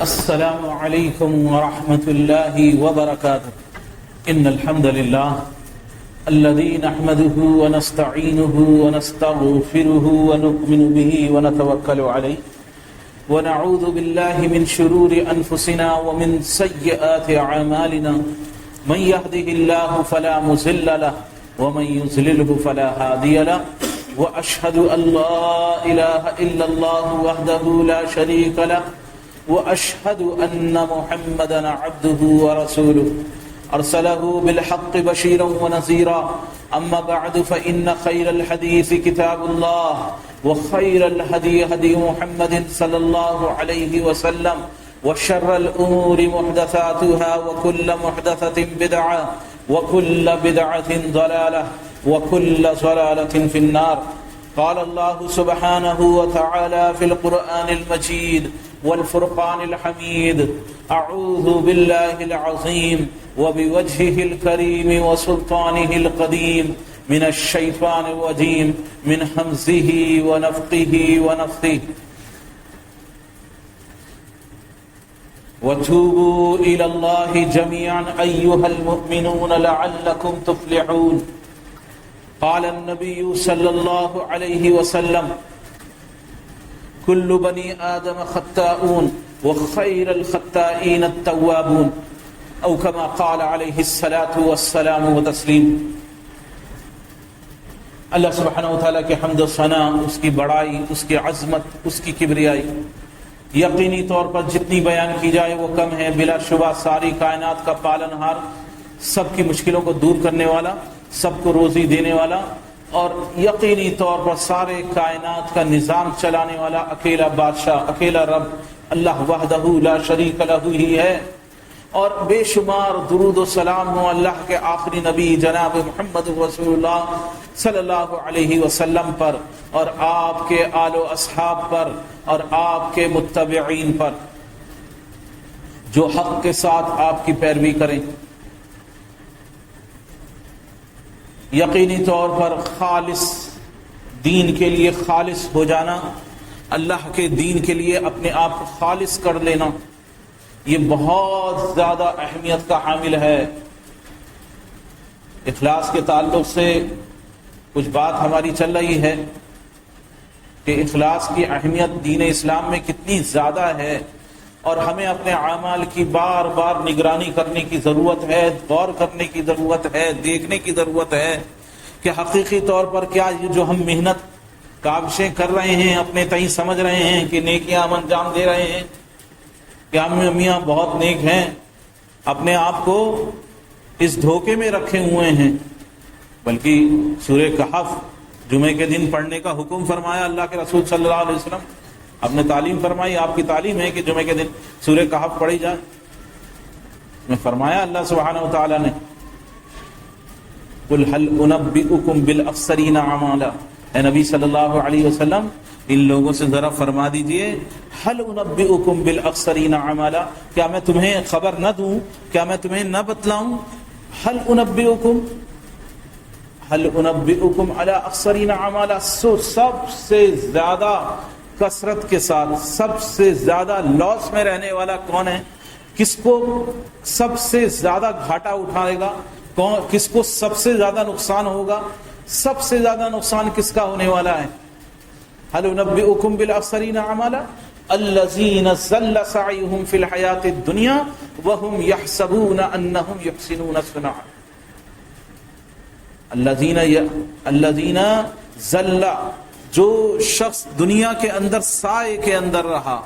السلام علیکم ورحمۃ اللہ وبرکاتہ ان الحمد للہ الذي نحمده ونستعينه ونستغفره ونؤمن به ونتوكل عليه ونعوذ بالله من شرور أنفسنا ومن سيئات أعمالنا من يهده الله فلا مضل له ومن يضلل فلا هادي له وأشهد أن لا إله إلا الله وحده لا شريك له وأشهد أن محمدا عبده ورسوله أرسله بالحق بشيرا ونذيرا أما بعد فإن خير الحديث كتاب الله وخير الهدي هدي محمد صلى الله عليه وسلم وشر الأمور محدثاتها وكل محدثة بدعة وكل بدعة ضلالة وكل ضلالة في النار. قال الله سبحانه وتعالى في القرآن المجيد والفرقان الحميد أعوذ بالله العظيم وبوجهه الكريم وسلطانه القديم من الشيطان الرجيم من همزه ونفخه ونفثه وتوبوا إلى الله جميعا أيها المؤمنون لعلكم تفلحون. قال النبي صلى الله عليه وسلم كل بني آدم خطاؤون وخير الخطائين التوابون او كما قال عليه الصلاة والسلام وتسلیم. اللہ سبحانہ وتعالیٰ کے حمد و ثنا، اس کی بڑائی، اس کی عظمت، اس کی کبریائی یقینی طور پر جتنی بیان کی جائے وہ کم ہے. بلا شبہ ساری کائنات کا پالنہار، سب کی مشکلوں کو دور کرنے والا، سب کو روزی دینے والا اور یقینی طور پر سارے کائنات کا نظام چلانے والا اکیلا بادشاہ، اکیلا رب اللہ وحدہ لا شریک لہ ہی ہے. اور بے شمار درود و سلام ہو اللہ کے آخری نبی جناب محمد رسول اللہ صلی اللہ علیہ وسلم پر اور آپ کے آل و اصحاب پر اور آپ کے متبعین پر جو حق کے ساتھ آپ کی پیروی کریں. یقینی طور پر خالص دین کے لیے خالص ہو جانا، اللہ کے دین کے لیے اپنے آپ کو خالص کر لینا، یہ بہت زیادہ اہمیت کا حامل ہے. اخلاص کے تعلق سے کچھ بات ہماری چل رہی ہے کہ اخلاص کی اہمیت دین اسلام میں کتنی زیادہ ہے اور ہمیں اپنے اعمال کی بار بار نگرانی کرنے کی ضرورت ہے، غور کرنے کی ضرورت ہے، دیکھنے کی ضرورت ہے کہ حقیقی طور پر کیا یہ جو ہم محنت کاوشیں کر رہے ہیں اپنے تئیں سمجھ رہے ہیں کہ نیکیاں ہم انجام دے رہے ہیں کہ ہم میاں بہت نیک ہیں، اپنے آپ کو اس دھوکے میں رکھے ہوئے ہیں. بلکہ سورہ کہف جمعے کے دن پڑھنے کا حکم فرمایا اللہ کے رسول صلی اللہ علیہ وسلم، آپ نے تعلیم فرمائی، آپ کی تعلیم ہے کہ جمعے کے دن سورہ کہف پڑھی جائے. میں فرمایا اللہ سبحانہ وتعالی نے قل هل انبئکم بالاخسرین اعمالا، اے نبی صلی اللہ علیہ وسلم ان لوگوں سے ذرا فرما دیجئے هل انبئکم بالاخسرین اعمالا، کیا میں تمہیں خبر نہ دوں، کیا میں تمہیں نہ بتلاؤں. هل انبئکم علی اخسرین اعمالا، سب سے زیادہ کثرت کے ساتھ سب سے زیادہ لاس میں رہنے والا کون ہے، کس کو سب سے زیادہ گھاٹا اٹھائے گا، کس کو سب سے زیادہ نقصان ہوگا، سب سے زیادہ نقصان کس کا ہونے والا ہے. هل انبئکم بالاخسرین اعمالا الذین ضل سعیهم فی الحیاۃ الدنیا وهم یحسبون انهم یحسنون صنعا. الذین ضل، جو شخص دنیا کے اندر سائے کے اندر رہا،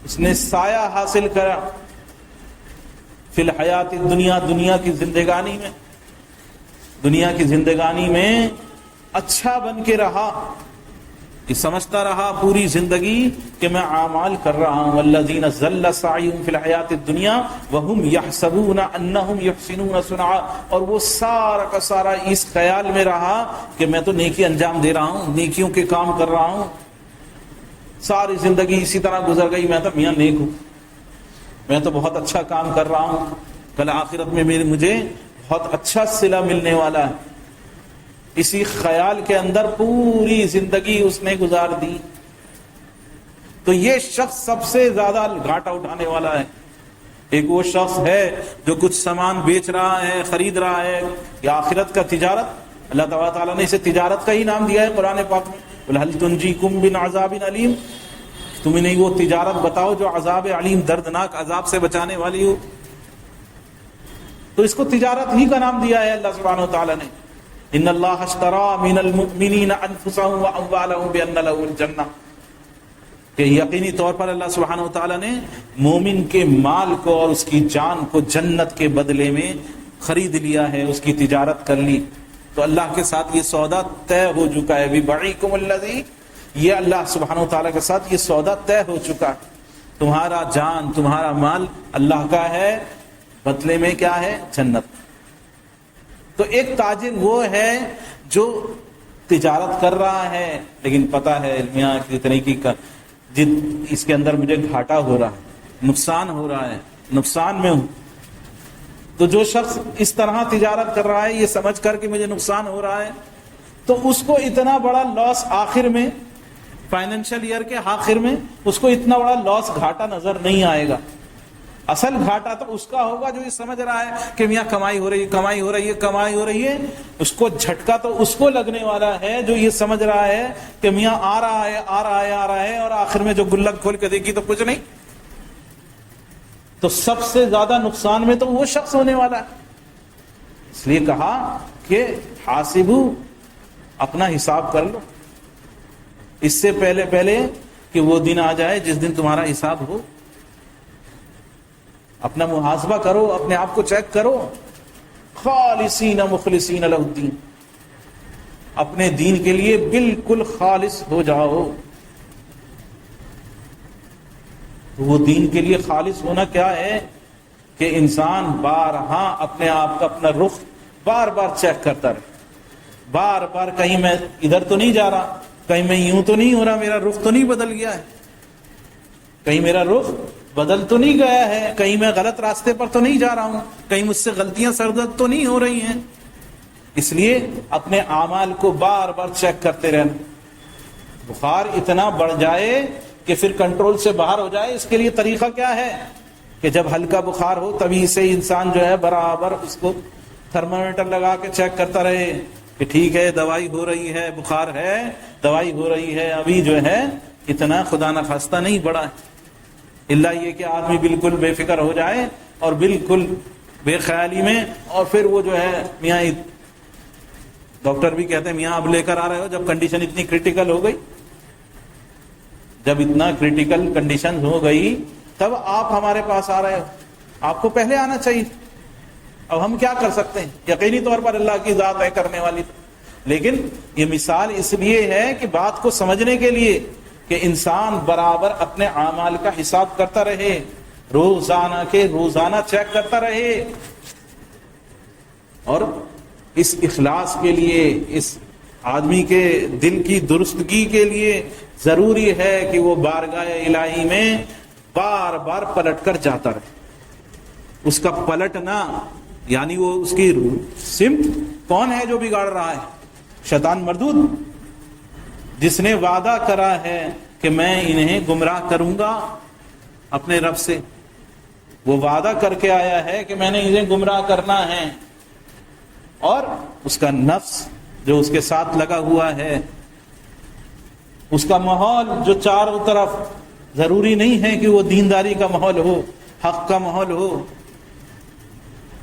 اس نے سایہ حاصل کرا فی الحیات الدنیا، دنیا کی زندگانی میں اچھا بن کے رہا، یہ سمجھتا رہا پوری زندگی کہ میں اعمال کر رہا ہوں. والذین ضل سعیهم فی الحیات الدنیا وهم یحسبون انهم یحسنون صنعا، اور وہ سارا کا سارا اس خیال میں رہا کہ میں تو نیکی انجام دے رہا ہوں، نیکیوں کے کام کر رہا ہوں. ساری زندگی اسی طرح گزر گئی، میں تو میاں نیک ہوں، میں تو بہت اچھا کام کر رہا ہوں، کل آخرت میں مجھے بہت اچھا صلہ ملنے والا ہے. اسی خیال کے اندر پوری زندگی اس نے گزار دی. تو یہ شخص سب سے زیادہ گھاٹا اٹھانے والا ہے۔ ایک وہ شخص ہے جو کچھ سامان بیچ رہا ہے، خرید رہا ہے، یا آخرت کا تجارت، اللہ تعالیٰ نے اسے تجارت کا ہی نام دیا ہے قرآن پاک میں، قُلْ هَلْ تُنْجِيكُمْ مِنْ عَذَابٍ أَلِيمٍ، تمہیں نہیں وہ تجارت بتاؤ جو عذاب علیم، دردناک عذاب سے بچانے والی ہو۔ تو اس کو تجارت ہی کا نام دیا ہے اللہ سبحانہ وتعالیٰ نے، ان اللہ اشترى من المؤمنین انفسهم واموالهم بان لهم الجنہ، کہ یقینی طور پر اللہ سبحانہ وتعالیٰ نے مومن کے مال کو اور اس کی جان کو جنت کے بدلے میں خرید لیا ہے، اس کی تجارت کر لی۔ تو اللہ کے ساتھ یہ سودا طے ہو چکا ہے، بِبَعِيكُمُ الَّذِي، یہ اللہ سبحانہ وتعالیٰ کے ساتھ یہ سودا طے ہو چکا ہے، تمہارا جان تمہارا مال اللہ کا ہے، بدلے میں کیا ہے؟ جنت۔ تو ایک تاجر وہ ہے جو تجارت کر رہا ہے لیکن پتا ہے میاں کتنے کی اس کے اندر مجھے گھاٹا ہو رہا ہے، نقصان ہو رہا ہے، نقصان میں ہوں۔ تو جو شخص اس طرح تجارت کر رہا ہے یہ سمجھ کر کہ مجھے نقصان ہو رہا ہے، تو اس کو اتنا بڑا لاس آخر میں، فائنینشل ایئر کے آخر میں اس کو اتنا بڑا لاس گھاٹا نظر نہیں آئے گا۔ اصل گھاٹا تو اس کا ہوگا جو یہ سمجھ رہا ہے کہ میاں کمائی ہو رہی ہے، کمائی ہو رہی ہے، کمائی ہو رہی ہے۔ اس کو جھٹکا تو اس کو لگنے والا ہے جو یہ سمجھ رہا ہے کہ میاں آ رہا ہے آ رہا ہے آ رہا ہے، اور آخر میں جو گلک کھول کے دیکھی تو کچھ نہیں۔ تو سب سے زیادہ نقصان میں تو وہ شخص ہونے والا ہے۔ اس لیے کہا کہ حاسبو، اپنا حساب کر لو اس سے پہلے کہ وہ دن آ جائے جس دن تمہارا حساب ہو۔ اپنا محاسبہ کرو، اپنے آپ کو چیک کرو، خالصین مخلصین لہ الدین، اپنے دین کے لیے بالکل خالص ہو جاؤ۔ وہ دین کے لیے خالص ہونا کیا ہے کہ انسان بارہا اپنے آپ کا اپنا رخ بار بار چیک کرتا رہے، بار بار کہیں میں ادھر تو نہیں جا رہا، کہیں میں یوں تو نہیں ہو رہا، میرا رخ تو نہیں بدل گیا ہے، کہیں میرا رخ بدل تو نہیں گیا ہے، کہیں میں غلط راستے پر تو نہیں جا رہا ہوں، کہیں مجھ سے غلطیاں سرزد تو نہیں ہو رہی ہیں۔ اس لیے اپنے اعمال کو بار بار چیک کرتے رہنا۔ بخار اتنا بڑھ جائے کہ پھر کنٹرول سے باہر ہو جائے، اس کے لیے طریقہ کیا ہے کہ جب ہلکا بخار ہو تبھی سے انسان جو ہے برابر اس کو تھرمامیٹر لگا کے چیک کرتا رہے کہ ٹھیک ہے دوائی ہو رہی ہے، بخار ہے دوائی ہو رہی ہے، ابھی جو ہے اتنا خدا نخواستہ نہیں بڑھا ہے۔ اللہ یہ کہ آدمی بالکل بے فکر ہو جائے اور بالکل بے خیالی میں، اور پھر وہ جو ہے میاں ڈاکٹر بھی کہتے ہیں میاں اب لے کر آ رہے ہو، جب کنڈیشن اتنی کریٹیکل ہو گئی، جب اتنا کریٹیکل کنڈیشن ہو گئی تب آپ ہمارے پاس آ رہے ہو، آپ کو پہلے آنا چاہیے۔ اب ہم کیا کر سکتے ہیں؟ یقینی طور پر اللہ کی ذات ہے کرنے والی، لیکن یہ مثال اس لیے ہے کہ بات کو سمجھنے کے لیے کہ انسان برابر اپنے اعمال کا حساب کرتا رہے، روزانہ چیک کرتا رہے، اور اس اخلاص کے لیے، اس آدمی کے دل کی درستگی کے لیے ضروری ہے کہ وہ بارگاہ الہی میں بار بار پلٹ کر جاتا رہے۔ اس کا پلٹنا یعنی وہ اس کی سمت کون ہے جو بگاڑ رہا ہے؟ شیطان مردود، جس نے وعدہ کرا ہے کہ میں انہیں گمراہ کروں گا اپنے رب سے، وہ وعدہ کر کے آیا ہے کہ میں نے انہیں گمراہ کرنا ہے، اور اس کا نفس جو اس کے ساتھ لگا ہوا ہے، اس کا ماحول جو چاروں طرف، ضروری نہیں ہے کہ وہ دینداری کا ماحول ہو، حق کا ماحول ہو،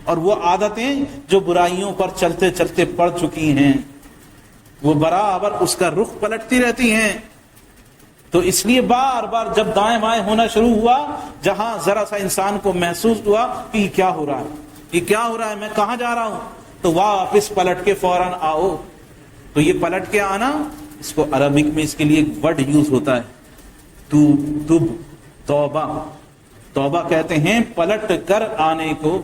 اور وہ عادتیں جو برائیوں پر چلتے چلتے پڑ چکی ہیں وہ برابر اس کا رخ پلٹتی رہتی ہیں۔ تو اس لیے بار بار جب دائیں بائیں ہونا شروع ہوا، جہاں ذرا سا انسان کو محسوس ہوا کہ یہ کیا ہو رہا ہے، یہ کیا ہو رہا ہے، میں کہاں جا رہا ہوں، تو واپس پلٹ کے فوراً آؤ۔ تو یہ پلٹ کے آنا، اس کو عربک میں اس کے لیے ایک ورڈ یوز ہوتا ہے، توب، توبہ۔ توبہ کہتے ہیں پلٹ کر آنے کو،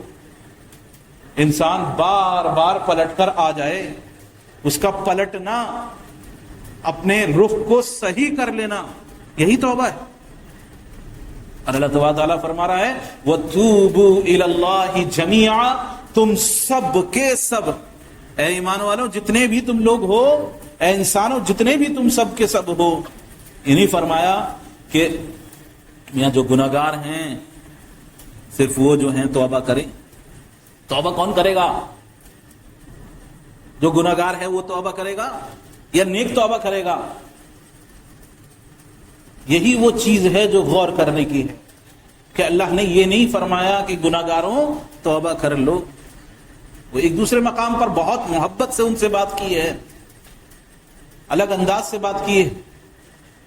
انسان بار بار پلٹ کر آ جائے، اس کا پلٹنا، اپنے رخ کو صحیح کر لینا، یہی توبہ ہے۔ اور اللہ تعالیٰ فرما رہا ہے وَتُوبُوا إِلَى اللَّهِ جَمِيعًا، تم سب کے سب، اے ایمان والوں جتنے بھی تم لوگ ہو، اے انسانوں جتنے بھی تم سب کے سب ہو، انہیں فرمایا کہ میاں جو گناہگار ہیں صرف وہ جو ہیں توبہ کریں. توبہ کون کرے گا؟ جو گناہگار ہے وہ توبہ کرے گا یا نیک توبہ کرے گا؟ یہی وہ چیز ہے جو غور کرنے کی ہے کہ اللہ نے یہ نہیں فرمایا کہ گناہگاروں توبہ کر لو. وہ ایک دوسرے مقام پر بہت محبت سے ان سے بات کی ہے، الگ انداز سے بات کی ہے،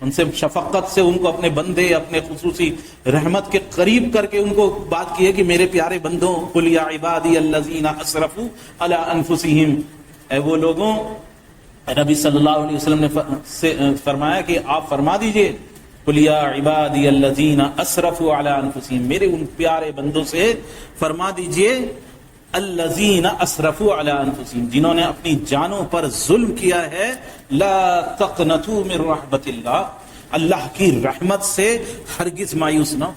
ان سے شفقت سے ان کو اپنے بندے اپنے خصوصی رحمت کے قریب کر کے ان کو بات کی ہے کہ میرے پیارے بندوں قل یا عبادی الذین اسرفوا علی انفسہم، اے وہ لوگوں، نبی صلی اللہ علیہ وسلم نے فرمایا کہ آپ فرما دیجئے قل یا عبادی الذین اسرفوا علی انفسہم، میرے ان پیارے بندوں سے فرما دیجئے الذین اسرفوا علی انفسہم، جنہوں نے اپنی جانوں پر ظلم کیا ہے، لا تقنطوا من رحمت اللہ، اللہ کی رحمت سے ہرگز مایوس نہ ہو،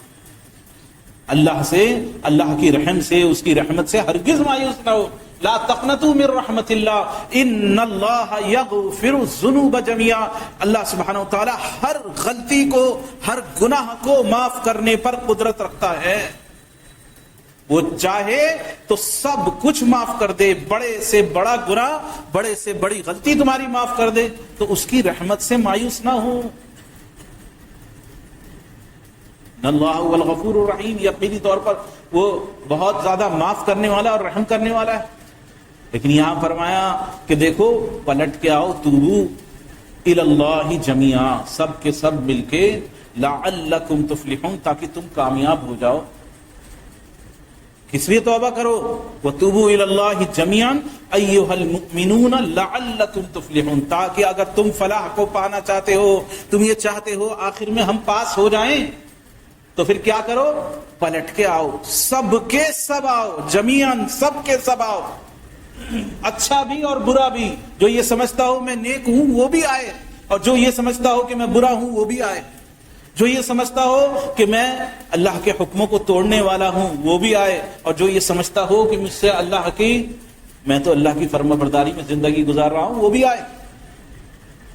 اللہ سے، اللہ کی رحم سے، اس کی رحمت سے ہرگز مایوس نہ ہو. لا تقنطوا من رحمت اللہ ان اللہ یغفر الذنوب جميعا، اللہ سبحانہ وتعالی ہر غلطی کو، ہر گناہ کو معاف کرنے پر قدرت رکھتا ہے. وہ چاہے تو سب کچھ معاف کر دے، بڑے سے بڑا گناہ، بڑے سے بڑی غلطی تمہاری معاف کر دے، تو اس کی رحمت سے مایوس نہ ہو. اللہ هو الغفور الرحیم، یقینی طور پر وہ بہت زیادہ معاف کرنے والا اور رحم کرنے والا ہے. لیکن یہاں فرمایا کہ دیکھو پلٹ کے آؤ، توبو الی اللہ جمیعا، سب کے سب مل کے، لعلکم تفلحون، تاکہ تم کامیاب ہو جاؤ. کس لیے توبہ کرو؟ وتوبوا الی اللہ جمیعا ایھا المؤمنون لعلکم تفلحون، تاکہ اگر تم فلاح کو پانا چاہتے ہو، تم یہ چاہتے ہو آخر میں ہم پاس ہو جائیں، تو پھر کیا کرو؟ پلٹ کے آؤ، سب کے سب آؤ، جمیعاً سب کے سب آؤ، اچھا بھی اور برا بھی، جو یہ سمجھتا ہو میں نیک ہوں وہ بھی آئے، اور جو یہ سمجھتا ہو کہ میں برا ہوں وہ بھی آئے، جو یہ سمجھتا ہو کہ میں اللہ کے حکموں کو توڑنے والا ہوں وہ بھی آئے، اور جو یہ سمجھتا ہو کہ مجھ سے اللہ کی، میں تو اللہ کی فرما برداری میں زندگی گزار رہا ہوں، وہ بھی آئے.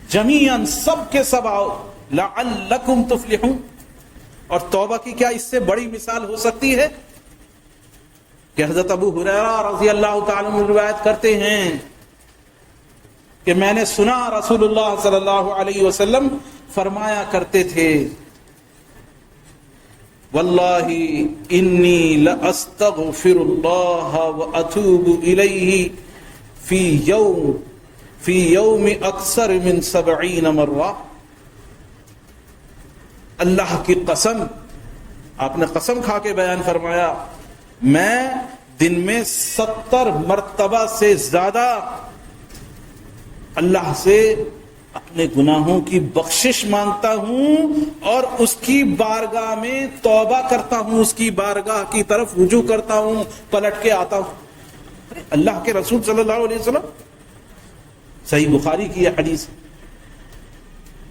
جمیعاً سب کے سب آؤ، لعلکم تفلحون. اور توبہ کی کیا اس سے بڑی مثال ہو سکتی ہے کہ حضرت ابو ہریرہ رضی اللہ تعالی عنہ روایت کرتے ہیں کہ میں نے سنا رسول اللہ صلی اللہ علیہ وسلم فرمایا کرتے تھے، واللہ انی لاستغفر اللہ واتوب الیہ فی یوم اکثر من 70 مرہ. اللہ کی قسم، آپ نے قسم کھا کے بیان فرمایا، میں دن میں 70 مرتبہ سے زیادہ اللہ سے اپنے گناہوں کی بخشش مانگتا ہوں اور اس کی بارگاہ میں توبہ کرتا ہوں، اس کی بارگاہ کی طرف رجوع کرتا ہوں، پلٹ کے آتا ہوں. اللہ کے رسول صلی اللہ علیہ وسلم، صحیح بخاری کی یہ حدیث.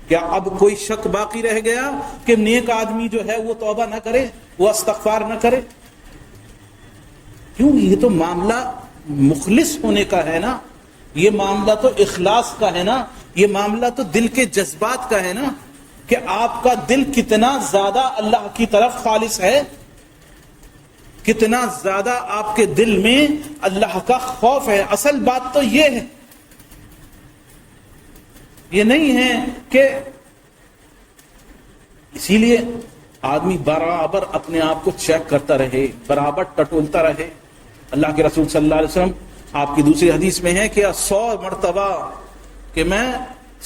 کیا اب کوئی شک باقی رہ گیا کہ نیک آدمی جو ہے وہ توبہ نہ کرے، وہ استغفار نہ کرے؟ کیوں؟ یہ تو معاملہ مخلص ہونے کا ہے نا، یہ معاملہ تو اخلاص کا ہے نا، یہ معاملہ تو دل کے جذبات کا ہے نا، کہ آپ کا دل کتنا زیادہ اللہ کی طرف خالص ہے، کتنا زیادہ آپ کے دل میں اللہ کا خوف ہے. اصل بات تو یہ ہے، یہ نہیں ہے کہ اسی لیے آدمی برابر اپنے آپ کو چیک کرتا رہے، برابر ٹٹولتا رہے. اللہ کے رسول صلی اللہ علیہ وسلم، آپ کی دوسری حدیث میں ہے کہ 100 مرتبہ، کہ میں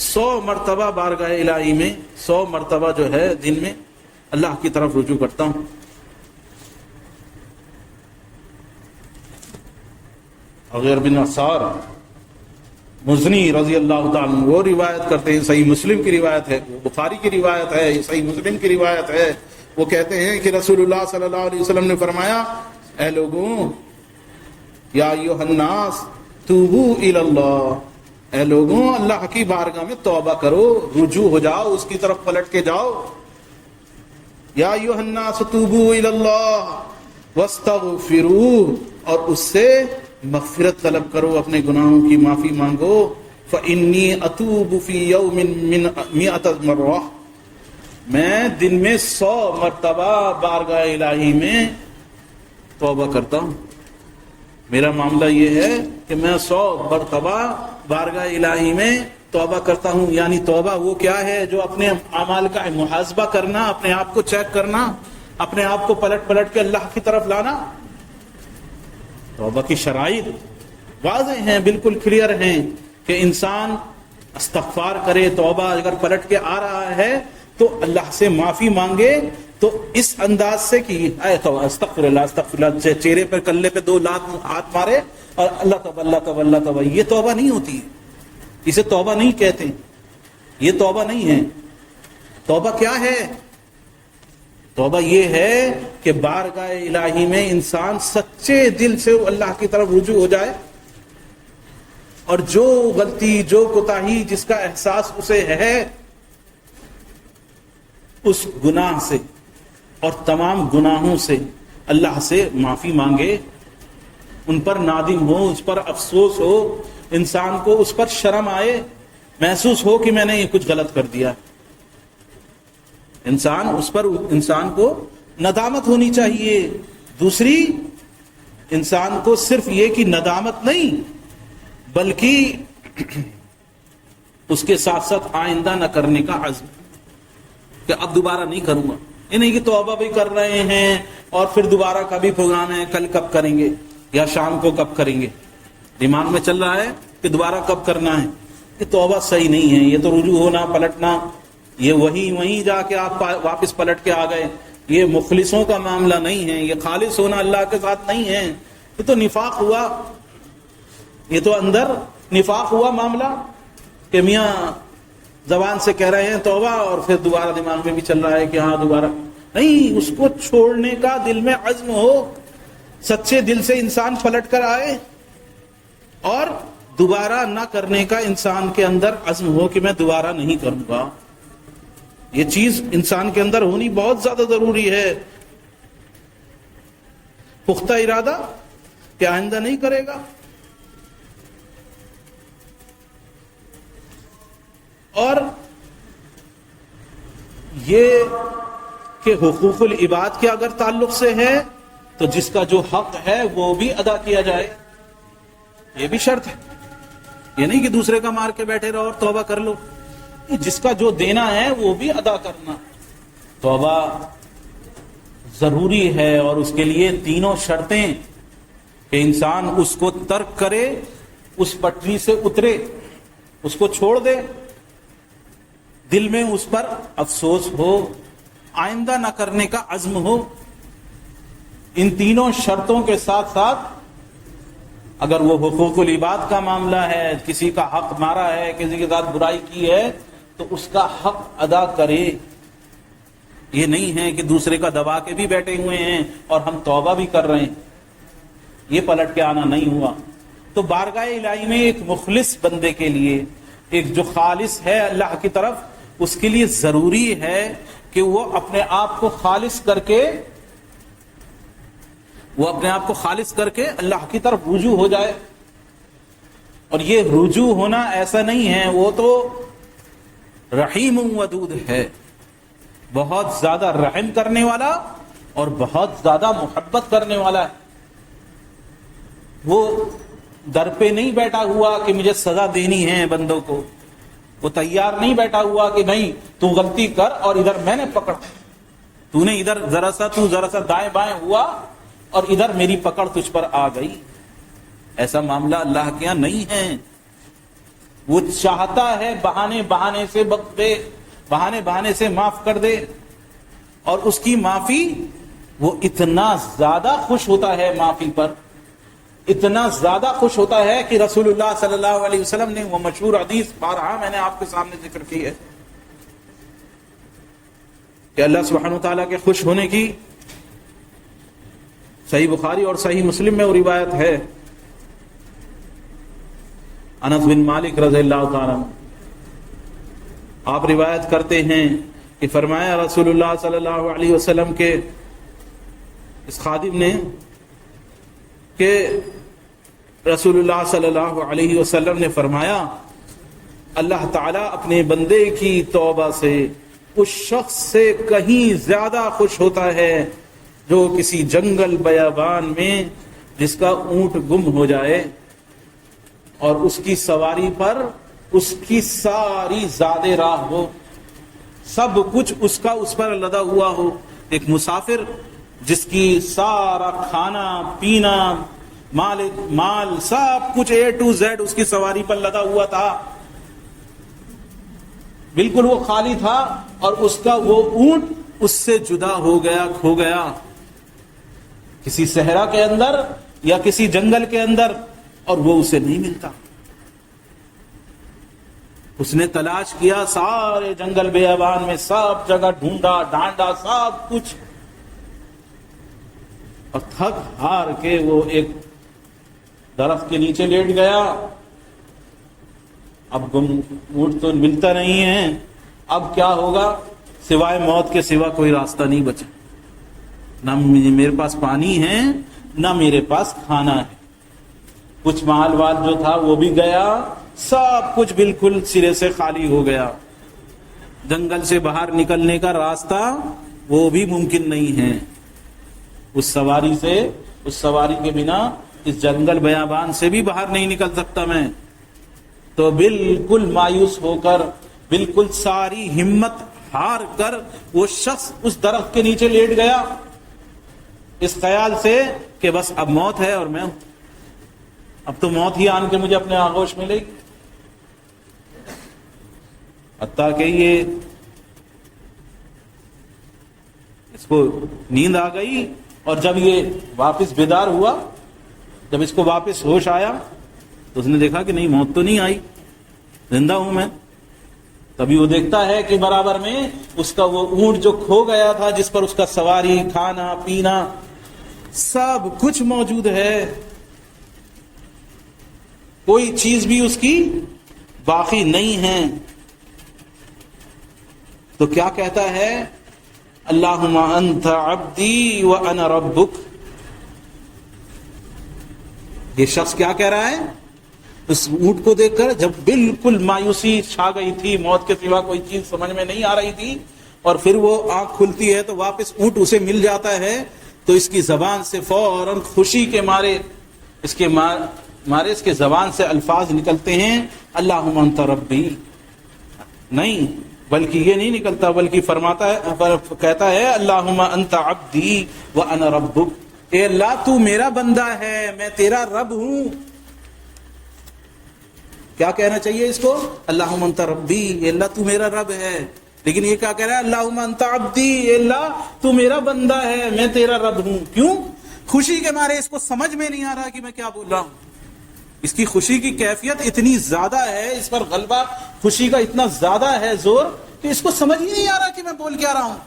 100 مرتبہ بارگاہ الہی میں 100 مرتبہ جو ہے دن میں اللہ کی طرف رجوع کرتا ہوں. غیر بن عصار مزنی رضی اللہ تعالیٰ عنہ وہ روایت کرتے ہیں، صحیح مسلم کی روایت ہے، بخاری کی روایت ہے، صحیح مسلم کی روایت ہے. وہ کہتے ہیں کہ رسول اللہ صلی اللہ علیہ وسلم نے فرمایا، اے لوگوں، یا ایھا الناس توبوا الی اللہ، اے لوگوں اللہ کی بارگاہ میں توبہ کرو، رجوع ہو جاؤ، اس کی طرف پلٹ کے جاؤ. یا ایھا الناس توبوا الی اللہ واستغفروہ، اور اس سے مغفرت طلب کرو، اپنے گناہوں کی معافی مانگو. فإنی اتوب فی یوم من 100 مرہ، میں دن میں 100 مرتبہ بارگاہ الہی میں توبہ کرتا ہوں. میرا معاملہ یہ ہے کہ میں 100 مرتبہ بارگاہ الہی میں توبہ کرتا ہوں. یعنی توبہ وہ کیا ہے؟ جو اپنے اعمال کا محاسبہ کرنا، اپنے آپ کو چیک کرنا، اپنے آپ کو پلٹ پلٹ کے اللہ کی طرف لانا. توبہ کی شرائط واضح ہیں، بالکل کلیئر ہیں کہ انسان استغفار کرے، توبہ اگر پلٹ کے آ رہا ہے تو اللہ سے معافی مانگے. تو اس انداز سے کہ استغفر اللہ استغفر اللہ، چہرے پر کلے پہ 2 لات ہاتھ مارے اور اللہ توبہ اللہ توبہ اللہ توبہ، یہ توبہ نہیں ہوتی ہے. اسے توبہ نہیں کہتے، یہ توبہ نہیں ہے. توبہ کیا ہے؟ توبہ یہ ہے کہ بارگاہ الہی میں انسان سچے دل سے اللہ کی طرف رجوع ہو جائے اور جو غلطی، جو کوتاہی جس کا احساس اسے ہے، اس گناہ سے اور تمام گناہوں سے اللہ سے معافی مانگے، ان پر نادم ہو، اس پر افسوس ہو، انسان کو اس پر شرم آئے، محسوس ہو کہ میں نے یہ کچھ غلط کر دیا. انسان کو ندامت ہونی چاہیے. دوسری، انسان کو صرف یہ کہ ندامت نہیں بلکہ اس کے ساتھ ساتھ آئندہ نہ کرنے کا عزم کہ اب دوبارہ نہیں کروں گا. یہ نہیں کہ توبہ بھی کر رہے ہیں اور پھر دوبارہ کبھی پروگرام ہے، کل کب کریں گے یا شام کو کب کریں گے، دماغ میں چل رہا ہے کہ دوبارہ کب کرنا ہے. یہ توبہ صحیح نہیں ہے. یہ تو رجوع ہونا، پلٹنا، یہ وہیں جا کے آپ واپس پلٹ کے آ گئے. یہ مخلصوں کا معاملہ نہیں ہے. یہ خالص ہونا اللہ کے ساتھ نہیں ہے. یہ تو نفاق ہوا، یہ تو اندر نفاق ہوا معاملہ کہ میاں زبان سے کہہ رہے ہیں توبہ اور پھر دوبارہ دماغ میں بھی چل رہا ہے کہ ہاں دوبارہ نہیں. اس کو چھوڑنے کا دل میں عزم ہو، سچے دل سے انسان پلٹ کر آئے اور دوبارہ نہ کرنے کا انسان کے اندر عزم ہو کہ میں دوبارہ نہیں کروں گا. یہ چیز انسان کے اندر ہونی بہت زیادہ ضروری ہے. پختہ ارادہ کہ آئندہ نہیں کرے گا. اور یہ کہ حقوق العباد کے اگر تعلق سے ہے تو جس کا جو حق ہے وہ بھی ادا کیا جائے، یہ بھی شرط ہے. یہ نہیں کہ دوسرے کا مار کے بیٹھے رہو اور توبہ کر لو. جس کا جو دینا ہے وہ بھی ادا کرنا. توبہ ضروری ہے اور اس کے لیے تینوں شرطیں کہ انسان اس کو ترک کرے، اس پٹری سے اترے، اس کو چھوڑ دے، دل میں اس پر افسوس ہو، آئندہ نہ کرنے کا عزم ہو. ان تینوں شرطوں کے ساتھ ساتھ اگر وہ حقوق العباد کا معاملہ ہے، کسی کا حق مارا ہے، کسی کے ساتھ برائی کی ہے تو اس کا حق ادا کرے. یہ نہیں ہے کہ دوسرے کا دبا کے بھی بیٹھے ہوئے ہیں اور ہم توبہ بھی کر رہے ہیں. یہ پلٹ کے آنا نہیں ہوا. تو بارگاہ الہی میں ایک مخلص بندے کے لیے، ایک جو خالص ہے اللہ کی طرف، اس کے لیے ضروری ہے کہ وہ اپنے آپ کو خالص کر کے اللہ کی طرف رجوع ہو جائے. اور یہ رجوع ہونا ایسا نہیں ہے، وہ تو رحیم ودود ہے، بہت زیادہ رحم کرنے والا اور بہت زیادہ محبت کرنے والا ہے. وہ در پہ نہیں بیٹھا ہوا کہ مجھے سزا دینی ہے بندوں کو. وہ تیار نہیں بیٹھا ہوا کہ نہیں تو غلطی کر اور ادھر میں نے پکڑ، تو نے ادھر ذرا سا دائیں بائیں ہوا اور ادھر میری پکڑ تجھ پر آ گئی. ایسا معاملہ اللہ کے یہاں نہیں ہے. وہ چاہتا ہے بہانے سے بخش دے، بہانے سے معاف کر دے. اور اس کی معافی، وہ اتنا زیادہ خوش ہوتا ہے معافی پر، اتنا زیادہ خوش ہوتا ہے کہ رسول اللہ صلی اللہ علیہ وسلم نے وہ مشہور حدیث بارہا میں نے آپ کے سامنے ذکر کی ہے کہ اللہ سبحانہ وتعالیٰ کے خوش ہونے کی صحیح بخاری اور صحیح مسلم میں وہ روایت ہے. انس بن مالک رضی اللہ تعالیٰ آپ روایت کرتے ہیں کہ فرمایا رسول اللہ صلی اللہ علیہ وسلم کے اس خادم نے کہ رسول اللہ صلی اللہ علیہ وسلم نے فرمایا اللہ تعالیٰ اپنے بندے کی توبہ سے اس شخص سے کہیں زیادہ خوش ہوتا ہے جو کسی جنگل بیابان میں جس کا اونٹ گم ہو جائے اور اس کی سواری پر اس کی ساری زاد راہ ہو، سب کچھ اس کا اس پر لدا ہوا ہو۔ ایک مسافر جس کی سارا کھانا پینا مال سب کچھ A to Z اس کی سواری پر لدا ہوا تھا، بالکل وہ خالی تھا، اور اس کا وہ اونٹ اس سے جدا ہو گیا، کھو گیا کسی صحرا کے اندر یا کسی جنگل کے اندر، اور وہ اسے نہیں ملتا۔ اس نے تلاش کیا سارے جنگل بیابان میں، سب جگہ ڈھونڈا ڈھانڈا سب کچھ، اور تھک ہار کے وہ ایک درخت کے نیچے لیٹ گیا۔ اب اونٹ تو ملتا نہیں ہے، اب کیا ہوگا؟ سوائے موت کے سوا کوئی راستہ نہیں بچا، نہ میرے پاس پانی ہے نہ میرے پاس کھانا ہے، کچھ مال وال جو تھا وہ بھی گیا، سب کچھ بالکل سرے سے خالی ہو گیا۔ جنگل سے باہر نکلنے کا راستہ وہ بھی ممکن نہیں ہے، اس سواری کے بنا اس جنگل بیابان سے بھی باہر نہیں نکل سکتا میں۔ تو بالکل مایوس ہو کر، بالکل ساری ہمت ہار کر وہ شخص اس درخت کے نیچے لیٹ گیا، اس خیال سے کہ بس اب موت ہے اور میں ہوں، اب تو موت ہی آن کے مجھے اپنے آغوش ملے گی۔ حتیٰ کہ یہ اس کو نیند آ گئی، اور جب یہ واپس بیدار ہوا، جب اس کو واپس ہوش آیا تو اس نے دیکھا کہ نہیں، موت تو نہیں آئی، زندہ ہوں میں۔ تبھی وہ دیکھتا ہے کہ برابر میں اس کا وہ اونٹ جو کھو گیا تھا، جس پر اس کا سواری، کھانا پینا سب کچھ موجود ہے، کوئی چیز بھی اس کی باقی نہیں ہے۔ تو کیا کہتا ہے؟ اللہم انت عبدی وانا ربک۔ یہ شخص کیا کہہ رہا ہے؟ اس اونٹ کو دیکھ کر جب بالکل مایوسی چھا گئی تھی، موت کے سوا کوئی چیز سمجھ میں نہیں آ رہی تھی، اور پھر وہ آنکھ کھلتی ہے تو واپس اونٹ اسے مل جاتا ہے، تو اس کی زبان سے فوراً خوشی کے مارے اس کے زبان سے الفاظ نکلتے ہیں، اللہم انت ربی۔ نہیں، بلکہ یہ نہیں نکلتا، بلکہ کہتا ہے اللہم انت عبدی وانا ربک، اے اللہ تو میرا بندہ ہے، میں تیرا رب ہوں۔ کیا کہنا چاہیے اس کو؟ اللہم انت ربی، اے اللہ تو میرا رب ہے، لیکن یہ کیا کہہ رہا ہے؟ اللہم انت عبدی، اے اللہ تو میرا بندہ ہے، میں تیرا رب ہوں۔ کیوں؟ خوشی کے مارے اس کو سمجھ میں نہیں آ رہا کہ میں کیا بول رہا ہوں۔ اس کی خوشی کی کیفیت اتنی زیادہ ہے، اس پر غلبہ خوشی کا اتنا زیادہ ہے زور، کہ اس کو سمجھ ہی نہیں آ رہا کہ میں بول کیا رہا ہوں۔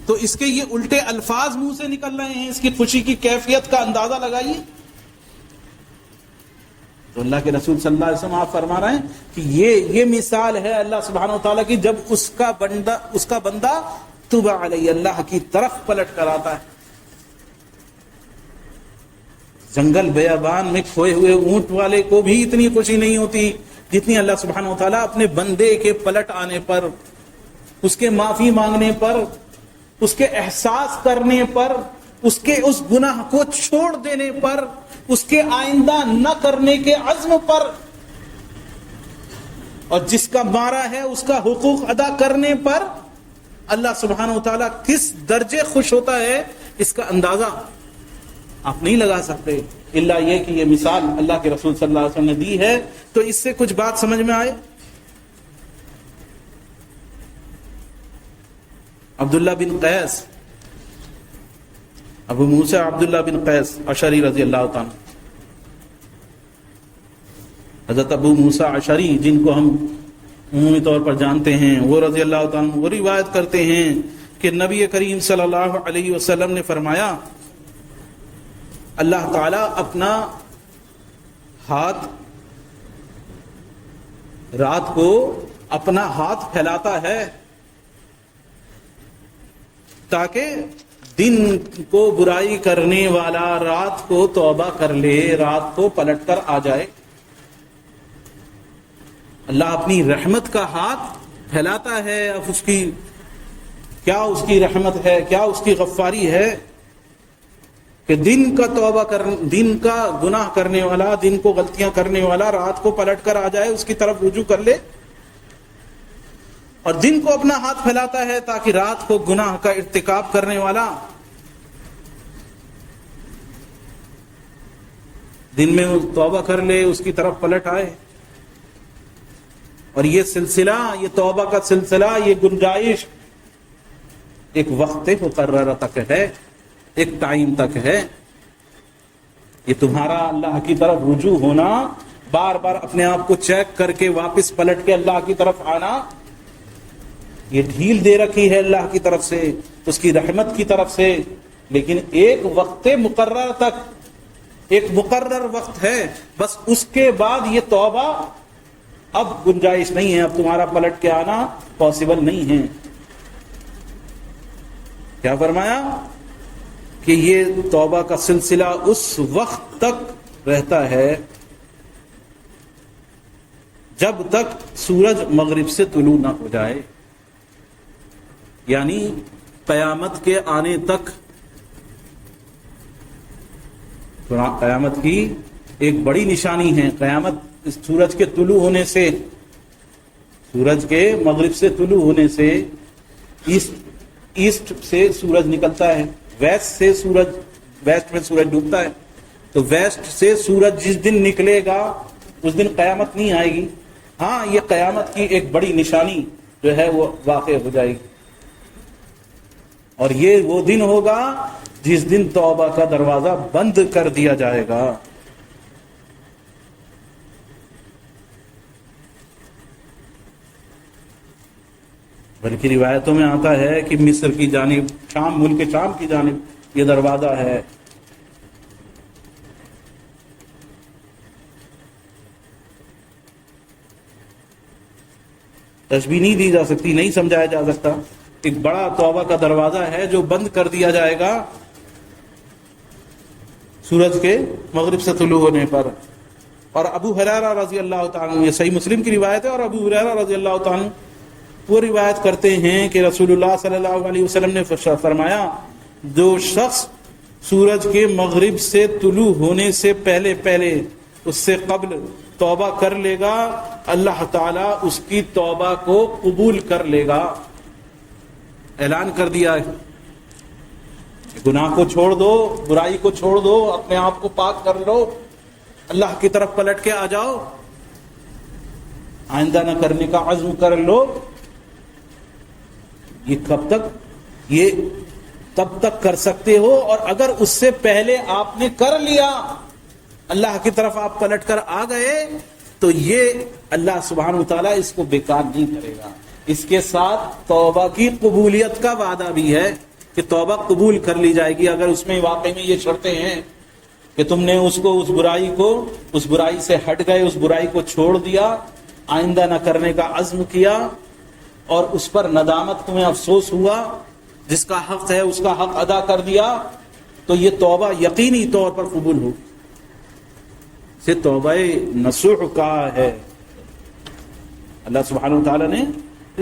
تو اس کے یہ الٹے الفاظ منہ سے نکل رہے ہیں، اس کی خوشی کی کیفیت کا اندازہ لگائیے۔ تو اللہ کے رسول صلی اللہ علیہ وسلم آپ فرما رہے ہیں کہ یہ مثال ہے اللہ سبحانہ وتعالیٰ کی، جب اس کا بندہ توبہ علیہ، اللہ کی طرف پلٹ کر آتا ہے۔ جنگل بیابان میں کھوئے ہوئے اونٹ والے کو بھی اتنی خوشی نہیں ہوتی جتنی اللہ سبحانہ وتعالیٰ اپنے بندے کے پلٹ آنے پر، اس کے معافی مانگنے پر، اس کے احساس کرنے پر، اس کے اس گناہ کو چھوڑ دینے پر، اس کے آئندہ نہ کرنے کے عزم پر، اور جس کا مارا ہے اس کا حقوق ادا کرنے پر اللہ سبحانہ وتعالیٰ کس درجے خوش ہوتا ہے، اس کا اندازہ آپ نہیں لگا سکتے، الا یہ کہ یہ مثال اللہ کے رسول صلی اللہ علیہ وسلم نے دی ہے۔ تو اس سے کچھ بات سمجھ میں آئے؟ عبداللہ بن قیس، ابو موسیٰ عبداللہ بن قیس اشعری رضی اللہ تعالیٰ، حضرت ابو موسیٰ اشعری جن کو ہم عمومی طور پر جانتے ہیں، وہ رضی اللہ تعالیٰ وہ روایت کرتے ہیں کہ نبی کریم صلی اللہ علیہ وسلم نے فرمایا، اللہ تعالیٰ اپنا ہاتھ رات کو اپنا ہاتھ پھیلاتا ہے تاکہ دن کو برائی کرنے والا رات کو توبہ کر لے، رات کو پلٹ کر آ جائے۔ اللہ اپنی رحمت کا ہاتھ پھیلاتا ہے، اب اس کی کیا اس کی رحمت ہے، کیا اس کی غفاری ہے کہ دن کا توبہ دن کا گناہ کرنے والا، دن کو غلطیاں کرنے والا رات کو پلٹ کر آ جائے، اس کی طرف رجوع کر لے، اور دن کو اپنا ہاتھ پھیلاتا ہے تاکہ رات کو گناہ کا ارتکاب کرنے والا دن میں توبہ کر لے، اس کی طرف پلٹ آئے۔ اور یہ سلسلہ، یہ توبہ کا سلسلہ، یہ گنجائش ایک وقت مقررہ تک ہے، ایک ٹائم تک ہے۔ یہ تمہارا اللہ کی طرف رجوع ہونا، بار بار اپنے آپ کو چیک کر کے واپس پلٹ کے اللہ کی طرف آنا، یہ ڈھیل دے رکھی ہے اللہ کی طرف سے، اس کی رحمت کی طرف سے، لیکن ایک وقت مقرر تک، ایک مقرر وقت ہے، بس اس کے بعد یہ توبہ اب گنجائش نہیں ہے، اب تمہارا پلٹ کے آنا پاسبل نہیں ہے۔ کیا فرمایا کہ یہ توبہ کا سلسلہ اس وقت تک رہتا ہے جب تک سورج مغرب سے طلوع نہ ہو جائے، یعنی قیامت کے آنے تک۔ قیامت کی ایک بڑی نشانی ہے، قیامت سورج کے طلوع ہونے سے، سورج کے مغرب سے طلوع ہونے سے، ایسٹ سے سورج نکلتا ہے، ویسٹ سے سورج، ویسٹ میں سورج ڈوبتا ہے، تو ویسٹ سے سورج جس دن نکلے گا اس دن قیامت نہیں آئے گی۔ ہاں، یہ قیامت کی ایک بڑی نشانی جو ہے وہ واقع ہو جائے گی، اور یہ وہ دن ہوگا جس دن توبہ کا دروازہ بند کر دیا جائے گا۔ بلکہ روایتوں میں آتا ہے کہ مصر کی جانب، شام، ملک شام کی جانب یہ دروازہ ہے۔ تشبیہ نہیں دی جا سکتی، نہیں سمجھایا جا سکتا۔ ایک بڑا توبہ کا دروازہ ہے جو بند کر دیا جائے گا سورج کے مغرب سے طلوع ہونے پر۔ اور ابو ہریرہ رضی اللہ تعالیٰ عنہ، یہ صحیح مسلم کی روایت ہے، اور ابو ہریرہ رضی اللہ تعالیٰ عنہ وہ روایت کرتے ہیں کہ رسول اللہ صلی اللہ علیہ وسلم نے فرمایا، جو شخص سورج کے مغرب سے طلوع ہونے سے پہلے اس سے قبل توبہ کر لے گا، اللہ تعالیٰ اس کی توبہ کو قبول کر لے گا۔ اعلان کر دیا ہے، گناہ کو چھوڑ دو، برائی کو چھوڑ دو، اپنے آپ کو پاک کر لو، اللہ کی طرف پلٹ کے آ جاؤ، آئندہ نہ کرنے کا عزم کر لو۔ یہ کب تک؟ یہ تب تک کر سکتے ہو، اور اگر اس سے پہلے آپ نے کر لیا، اللہ کی طرف آپ پلٹ کر آ گئے، تو یہ اللہ سبحانہ وتعالیٰ اس کو بیکار نہیں کرے گا۔ اس کے ساتھ توبہ کی قبولیت کا وعدہ بھی ہے کہ توبہ قبول کر لی جائے گی، اگر اس میں واقعی میں یہ شرطیں ہیں کہ تم نے اس برائی سے ہٹ گئے، اس برائی کو چھوڑ دیا، آئندہ نہ کرنے کا عزم کیا، اور اس پر ندامت، تمہیں افسوس ہوا، جس کا حق ہے اس کا حق ادا کر دیا، تو یہ توبہ یقینی طور پر قبول ہو۔ سے توبہ نصوح کہا ہے اللہ سبحانہ وتعالیٰ نے،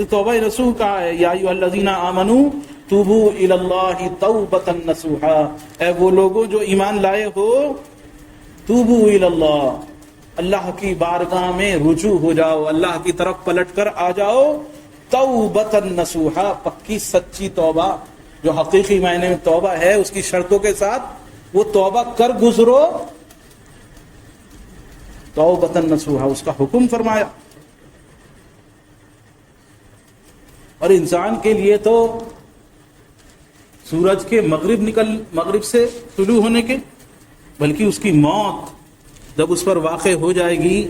توبہ نصوح کہا ہے، یا ایھا الذین آمنوا توبوا الی اللہ توبۃ نصوحا، اے وہ لوگوں جو ایمان لائے ہو، توبوا الی اللہ، اللہ کی بارگاہ میں رجوع ہو جاؤ، اللہ کی طرف پلٹ کر آ جاؤ، توبۃ نصوحا، پکی سچی توبہ، جو حقیقی معنی میں توبہ ہے، اس کی شرطوں کے ساتھ وہ توبہ کر گزرو، توبۃ نصوحا، اس کا حکم فرمایا۔ اور انسان کے لیے تو سورج کے مغرب سے طلوع ہونے کے، بلکہ اس کی موت جب اس پر واقع ہو جائے گی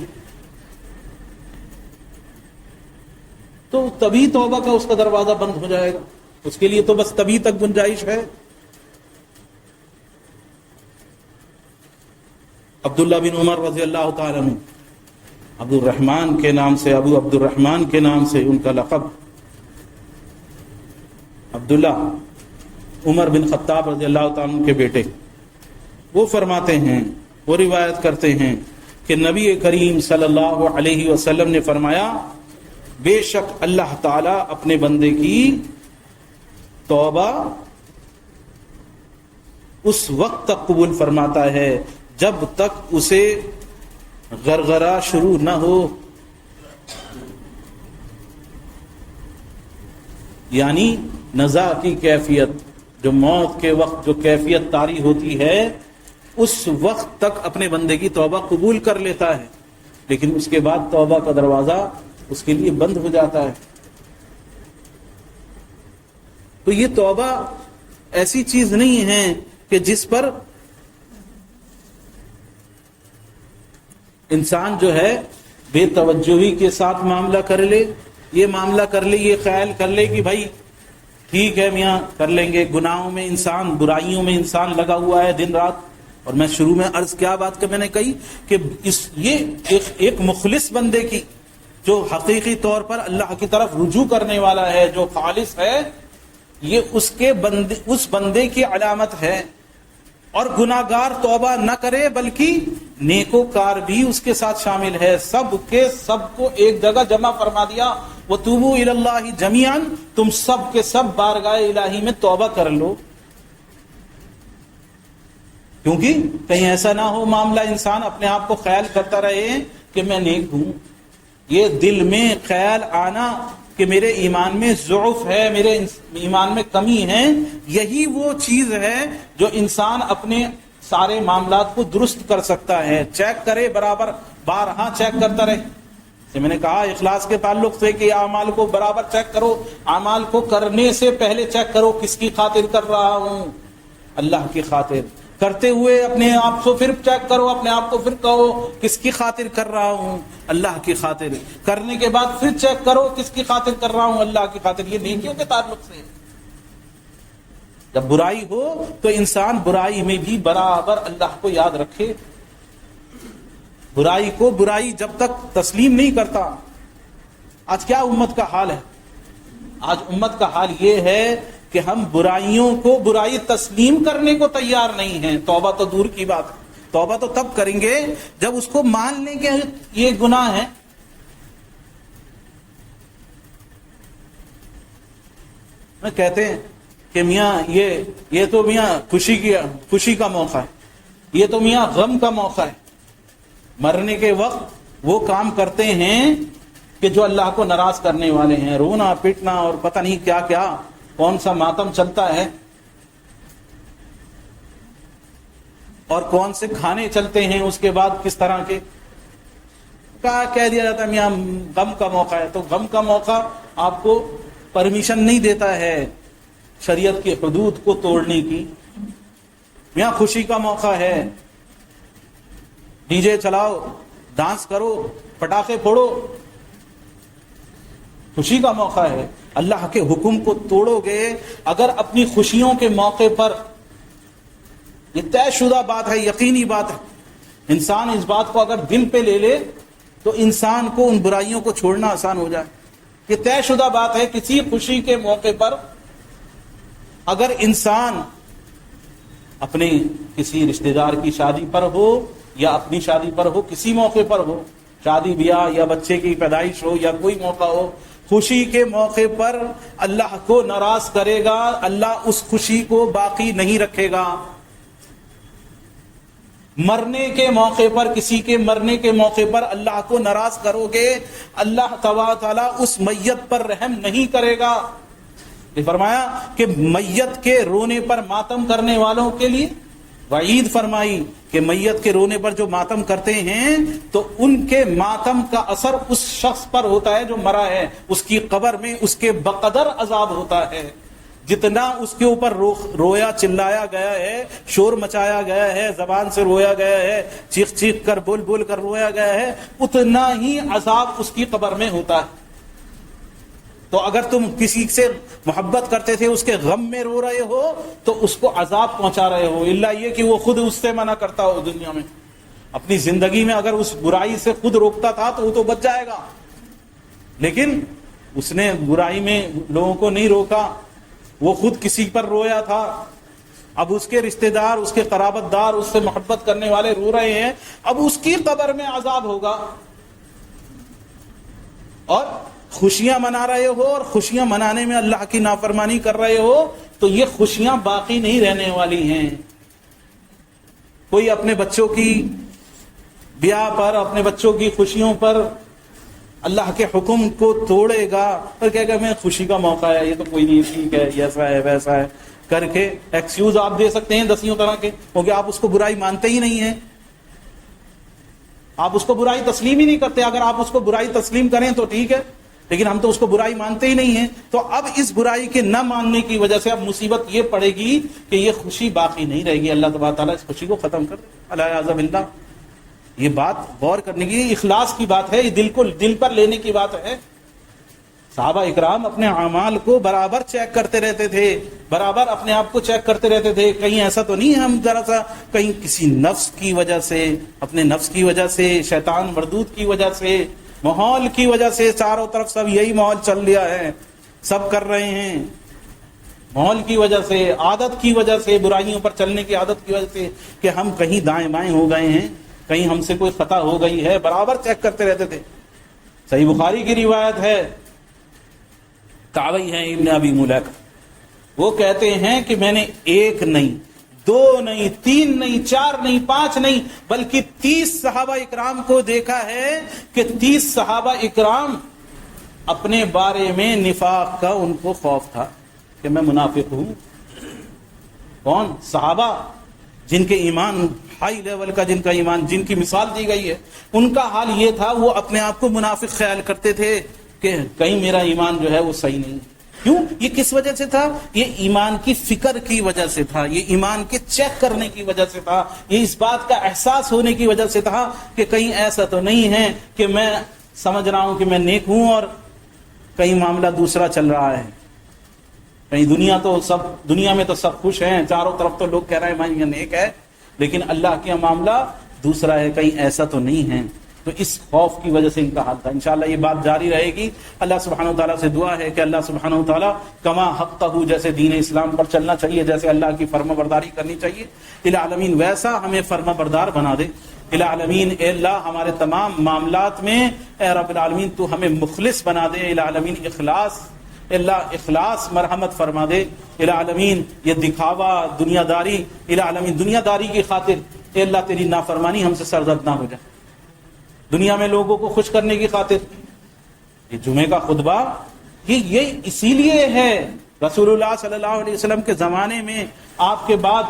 تو تبھی توبہ کا اس کا دروازہ بند ہو جائے گا، اس کے لیے تو بس تبھی تک گنجائش ہے۔ عبداللہ بن عمر رضی اللہ تعالیٰ عنہ، عبد الرحمن کے نام سے، ابو عبد الرحمن کے نام سے ان کا لقب، عبداللہ عمر بن خطاب رضی اللہ تعالیٰ عنہ کے بیٹے، وہ فرماتے ہیں، وہ روایت کرتے ہیں کہ نبی کریم صلی اللہ علیہ وسلم نے فرمایا بے شک اللہ تعالیٰ اپنے بندے کی توبہ اس وقت تک قبول فرماتا ہے جب تک اسے غرغرہ شروع نہ ہو، یعنی نزا کی کیفیت، جو موت کے وقت جو کیفیت طاری ہوتی ہے اس وقت تک اپنے بندے کی توبہ قبول کر لیتا ہے، لیکن اس کے بعد توبہ کا دروازہ اس کے لیے بند ہو جاتا ہے۔ تو یہ توبہ ایسی چیز نہیں ہے کہ جس پر انسان جو ہے بے توجہی کے ساتھ معاملہ کر لے، یہ معاملہ کر لے، یہ خیال کر لے کہ بھائی ٹھیک ہے میاں کر لیں گے۔ گناہوں میں انسان، برائیوں میں انسان لگا ہوا ہے دن رات۔ اور میں شروع میں عرض کیا بات کہ میں نے کہی کہ یہ ایک مخلص بندے کی، جو حقیقی طور پر اللہ کی طرف رجوع کرنے والا ہے، جو خالص ہے، یہ اس بندے کی علامت ہے۔ اور گناہگار توبہ نہ کرے بلکہ نیکوکار بھی اس کے ساتھ شامل ہے، سب کے سب کو ایک جگہ جمع فرما دیا۔ وَتُوبُوا إِلَى اللَّهِ جَمِيعًا، تم سب کے سب بارگاہ الہی میں توبہ کر لو، کیونکہ کہیں ایسا نہ ہو معاملہ انسان اپنے آپ کو خیال کرتا رہے کہ میں نیک ہوں۔ یہ دل میں خیال آنا کہ میرے ایمان میں ضعف ہے، میرے ایمان میں کمی ہے، یہی وہ چیز ہے جو انسان اپنے سارے معاملات کو درست کر سکتا ہے۔ چیک کرے، برابر بارہا چیک کرتا رہے۔ میں نے کہا اخلاص کے تعلق سے کہ اعمال کو برابر چیک کرو، اعمال کو کرنے سے پہلے چیک کرو کس کی خاطر کر رہا ہوں، اللہ کی خاطر۔ کرتے ہوئے اپنے آپ کو پھر چیک کرو، اپنے آپ کو پھر کہو کس کی خاطر کر رہا ہوں، اللہ کی خاطر۔ کرنے کے بعد پھر چیک کرو کس کی خاطر کر رہا ہوں، اللہ کی خاطر۔ یہ نیکیوں کے تعلق سے۔ جب برائی ہو تو انسان برائی میں بھی برابر اللہ کو یاد رکھے، برائی کو برائی جب تک تسلیم نہیں کرتا۔ آج کیا امت کا حال ہے؟ آج امت کا حال یہ ہے کہ ہم برائیوں کو برائی تسلیم کرنے کو تیار نہیں ہیں۔ توبہ تو دور کی بات ہے، توبہ تو تب کریں گے جب اس کو مان لیں کہ یہ گناہ ہے۔ میں کہتے ہیں کہ میاں یہ تو میاں خوشی کا موقع ہے، یہ تو میاں غم کا موقع ہے۔ مرنے کے وقت وہ کام کرتے ہیں کہ جو اللہ کو ناراض کرنے والے ہیں، رونا پیٹنا اور پتہ نہیں کیا کیا، کون سا ماتم چلتا ہے اور کون سے کھانے چلتے ہیں اس کے بعد کس طرح کے کہہ دیا جاتا ہے میاں غم کا موقع ہے۔ تو غم کا موقع آپ کو پرمیشن نہیں دیتا ہے شریعت کی حدود کو توڑنے کی۔ میاں خوشی کا موقع ہے، ڈی جے چلاؤ، ڈانس کرو، پٹاخے پھوڑو، خوشی کا موقع ہے۔ اللہ کے حکم کو توڑو گے اگر اپنی خوشیوں کے موقع پر، یہ طے شدہ بات ہے، یقینی بات ہے، انسان اس بات کو اگر دل پہ لے لے تو انسان کو ان برائیوں کو چھوڑنا آسان ہو جائے۔ یہ طے شدہ بات ہے، کسی خوشی کے موقع پر اگر انسان اپنے کسی رشتہ دار کی شادی پر ہو یا اپنی شادی پر ہو، کسی موقع پر ہو، شادی بیاہ یا بچے کی پیدائش ہو یا کوئی موقع ہو، خوشی کے موقع پر اللہ کو ناراض کرے گا، اللہ اس خوشی کو باقی نہیں رکھے گا۔ مرنے کے موقع پر، کسی کے مرنے کے موقع پر اللہ کو ناراض کرو گے، اللہ تعالیٰ اس میت پر رحم نہیں کرے گا۔ یہ فرمایا کہ میت کے رونے پر ماتم کرنے والوں کے لیے وعید فرمائی کہ میت کے رونے پر جو ماتم کرتے ہیں تو ان کے ماتم کا اثر اس شخص پر ہوتا ہے جو مرا ہے، اس کی قبر میں اس کے بقدر عذاب ہوتا ہے۔ جتنا اس کے اوپر رویا چلایا گیا ہے، شور مچایا گیا ہے، زبان سے رویا گیا ہے، چیخ چیخ کر بول بول کر رویا گیا ہے، اتنا ہی عذاب اس کی قبر میں ہوتا ہے۔ تو اگر تم کسی سے محبت کرتے تھے، اس کے غم میں رو رہے ہو تو اس کو عذاب پہنچا رہے ہو، الا یہ کہ وہ خود اس سے منع کرتا ہو دنیا میں۔ اپنی زندگی میں اگر اس برائی سے خود روکتا تھا تو وہ تو بچ جائے گا، لیکن اس نے برائی میں لوگوں کو نہیں روکا، وہ خود کسی پر رویا تھا۔ اب اس کے رشتہ دار، اس کے قرابت دار، اس سے محبت کرنے والے رو رہے ہیں، اب اس کی قبر میں عذاب ہوگا۔ اور خوشیاں منا رہے ہو اور خوشیاں منانے میں اللہ کی نافرمانی کر رہے ہو تو یہ خوشیاں باقی نہیں رہنے والی ہیں. کوئی اپنے بچوں کی بیاہ پر، اپنے بچوں کی خوشیوں پر اللہ کے حکم کو توڑے گا اور کہے گا میں خوشی کا موقع ہے، یہ تو کوئی نہیں، ٹھیک ہے، ایسا ہے ویسا ہے کر کے ایکسکیوز آپ دے سکتے ہیں دسیوں طرح کے، کیونکہ آپ اس کو برائی مانتے ہی نہیں ہیں، آپ اس کو برائی تسلیم ہی نہیں کرتے. اگر آپ اس کو برائی تسلیم کریں تو ٹھیک ہے، لیکن ہم تو اس کو برائی مانتے ہی نہیں ہیں. تو اب اس برائی کے نہ ماننے کی وجہ سے اب مصیبت یہ پڑے گی کہ یہ خوشی باقی نہیں رہے گی. اللہ تبارک تعالیٰ اس خوشی کو ختم کر دے. العیاذ باللہ. یہ بات غور کرنے کی، اخلاص کی بات ہے، یہ دل پر لینے کی بات ہے. صحابہ اکرام اپنے اعمال کو برابر چیک کرتے رہتے تھے، برابر اپنے آپ کو چیک کرتے رہتے تھے. کہیں ایسا تو نہیں ہے ہم ذرا سا کہیں کسی نفس کی وجہ سے، اپنے نفس کی وجہ سے، شیطان مردود کی وجہ سے، ماحول کی وجہ سے، چاروں طرف سب یہی ماحول چل رہا ہے، سب کر رہے ہیں، ماحول کی وجہ سے، عادت کی وجہ سے، برائیوں پر چلنے کی عادت کی وجہ سے کہ ہم کہیں دائیں بائیں ہو گئے ہیں، کہیں ہم سے کوئی خطا ہو گئی ہے، برابر چیک کرتے رہتے تھے. صحیح بخاری کی روایت ہے، کعبی ہیں ابن ابی ملیکہ، وہ کہتے ہیں کہ میں نے 1 نہیں 2 نہیں 3 نہیں 4 نہیں 5 نہیں بلکہ 30 صحابہ اکرام کو دیکھا ہے کہ 30 صحابہ اکرام اپنے بارے میں نفاق کا ان کو خوف تھا کہ میں منافق ہوں. کون؟ صحابہ جن کے ایمان ہائی لیول کا، جن کا ایمان، جن کی مثال دی گئی ہے، ان کا حال یہ تھا، وہ اپنے آپ کو منافق خیال کرتے تھے کہ کہیں میرا ایمان جو ہے وہ صحیح نہیں. کیوں؟ یہ کس وجہ سے تھا؟ یہ ایمان کی فکر کی وجہ سے تھا، یہ ایمان کے چیک کرنے کی وجہ سے تھا، یہ اس بات کا احساس ہونے کی وجہ سے تھا کہ کہیں ایسا تو نہیں ہے کہ میں سمجھ رہا ہوں کہ میں نیک ہوں اور کہیں معاملہ دوسرا چل رہا ہے. کہیں دنیا میں تو سب خوش ہیں، چاروں طرف تو لوگ کہہ رہے ہیں میں یہ نیک ہے، لیکن اللہ کا معاملہ دوسرا ہے، کہیں ایسا تو نہیں ہے. تو اس خوف کی وجہ سے ان کا حال تھا. انشاءاللہ یہ بات جاری رہے گی. اللہ سبحانہ وتعالیٰ سے دعا ہے کہ اللہ سبحانہ وتعالیٰ کما حقہ، جیسے دین اسلام پر چلنا چاہیے، جیسے اللہ کی فرما برداری کرنی چاہیے، العالمین ویسا ہمیں فرما بردار بنا دے. العالمین اے اللہ ہمارے تمام معاملات میں اے رب العالمین تو ہمیں مخلص بنا دے. العالمین اخلاص، اللہ اخلاص مرحمت فرما دے. العالمین یہ دکھاوا، دنیا داری، العالمین دنیا داری کی خاطر اے اللہ تیری نافرمانی ہم سے سرزد نہ ہو جائے. دنیا میں لوگوں کو خوش کرنے کی خاطر یہ جمعے کا خطبہ یہ اسی لیے ہے. رسول اللہ صلی اللہ علیہ وسلم کے زمانے میں آپ کے بعد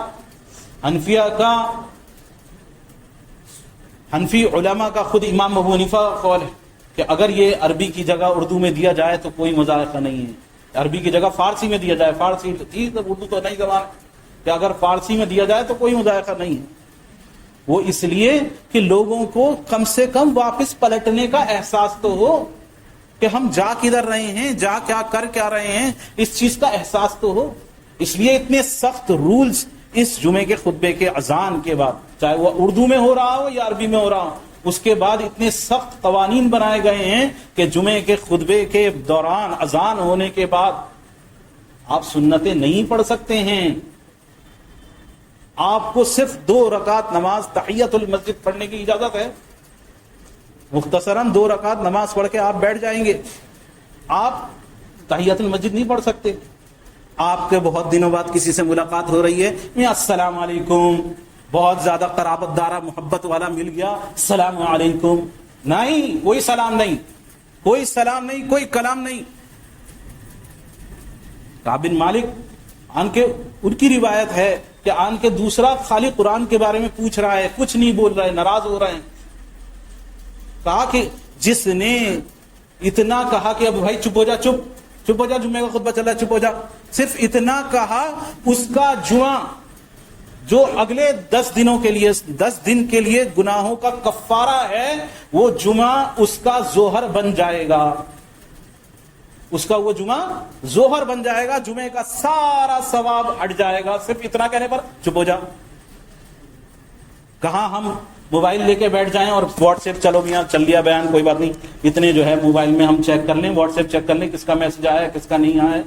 حنفی علماء کا خود امام ابو حنیفہ کا قول ہے کہ اگر یہ عربی کی جگہ اردو میں دیا جائے تو کوئی مذائقہ نہیں ہے. عربی کی جگہ فارسی میں دیا جائے، فارسی ٹھیک، اردو تو نہیں زبان کہ اگر فارسی میں دیا جائے تو کوئی مذائقہ نہیں ہے. وہ اس لیے کہ لوگوں کو کم سے کم واپس پلٹنے کا احساس تو ہو کہ ہم جا کدھر رہے ہیں، جا کیا رہے ہیں، اس چیز کا احساس تو ہو. اس لیے اتنے سخت رولز اس جمعے کے خطبے کے اذان کے بعد، چاہے وہ اردو میں ہو رہا ہو یا عربی میں ہو رہا ہو، اس کے بعد اتنے سخت قوانین بنائے گئے ہیں کہ جمعے کے خطبے کے دوران اذان ہونے کے بعد آپ سنتیں نہیں پڑھ سکتے ہیں. آپ کو صرف 2 رکعت نماز تحیت المسجد پڑھنے کی اجازت ہے. مختصراً 2 رکعت نماز پڑھ کے آپ بیٹھ جائیں گے. آپ تحیت المسجد نہیں پڑھ سکتے. آپ کے بہت دنوں بعد کسی سے ملاقات ہو رہی ہے، میں السلام علیکم، بہت زیادہ قرابت دارا محبت والا مل گیا، السلام علیکم، نہیں، کوئی سلام نہیں، کوئی سلام نہیں، کوئی کلام نہیں. کعب بن مالک ان کی روایت ہے کہ آن کے دوسرا خالی قرآن کے بارے میں پوچھ رہا ہے، کچھ نہیں بول رہا ہے، ناراض ہو رہے ہیں. کہا کہ جس نے اتنا کہا کہ اب بھائی چپ ہو جا، چپ ہو جا، جمعے کا خطبہ چل رہا ہے، چپ ہو جا، صرف اتنا کہا، اس کا جمعہ جو اگلے 10 دنوں کے لیے 10 دن کے لیے گناہوں کا کفارہ ہے، وہ جمعہ اس کا ظہر بن جائے گا. اس کا وہ جمعہ ظہر بن جائے گا، جمعے کا سارا ثواب ہٹ جائے گا صرف اتنا کہنے پر. چپ ہو جا. کہاں ہم موبائل لے کے بیٹھ جائیں اور واٹس ایپ، چلو میاں چل لیا بیان، کوئی بات نہیں، اتنے جو ہے موبائل میں ہم چیک کر لیں، واٹس ایپ چیک کر لیں کس کا میسج آیا ہے کس کا نہیں آیا ہے،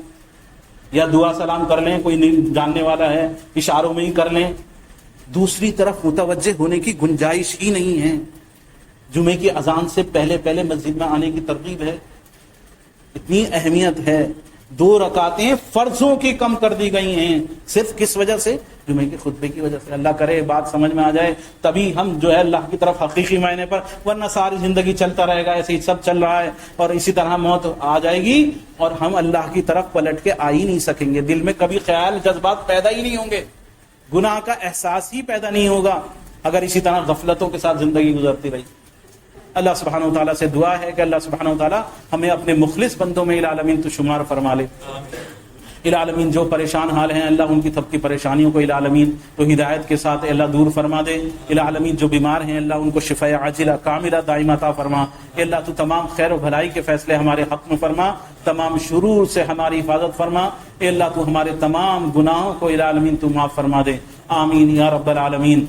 یا دعا سلام کر لیں، کوئی نہیں جاننے والا ہے اشاروں میں ہی کر لیں. دوسری طرف متوجہ ہونے کی گنجائش ہی نہیں ہے. جمعے کی اذان سے پہلے مسجد میں آنے کی ترغیب ہے. اتنی اہمیت ہے. 2 رکعتیں فرضوں کی کم کر دی گئی ہیں، صرف کس وجہ سے؟ جمعے کے خطبے کی وجہ سے. اللہ کرے بات سمجھ میں آ جائے تبھی ہم جو ہے اللہ کی طرف حقیقی معنی پر، ورنہ ساری زندگی چلتا رہے گا ایسے ہی سب چل رہا ہے اور اسی طرح موت آ جائے گی اور ہم اللہ کی طرف پلٹ کے آ ہی نہیں سکیں گے. دل میں کبھی خیال جذبات پیدا ہی نہیں ہوں گے، گناہ کا احساس ہی پیدا نہیں ہوگا اگر اسی طرح غفلتوں کے ساتھ زندگی گزرتی رہی. اللہ سبحانہ و تعالیٰ سے دعا ہے کہ اللہ سبحانہ و تعالیٰ ہمیں اپنے مخلص بندوں میں العالمین تو شمار فرما لے. العالمین جو پریشان حال ہیں اللہ ان کی سب کی پریشانیوں کو العالمین تو ہدایت کے ساتھ اللہ دور فرما دے. العالمین جو بیمار ہیں اللہ ان کو شفاء عاجلہ کاملہ دائمہ عطا فرما. اللہ تو تمام خیر و بھلائی کے فیصلے ہمارے حق میں فرما، تمام شرور سے ہماری حفاظت فرما. اللہ تو ہمارے تمام گناہوں کو العالمین تو معاف فرما دے. آمین یا رب العالمین.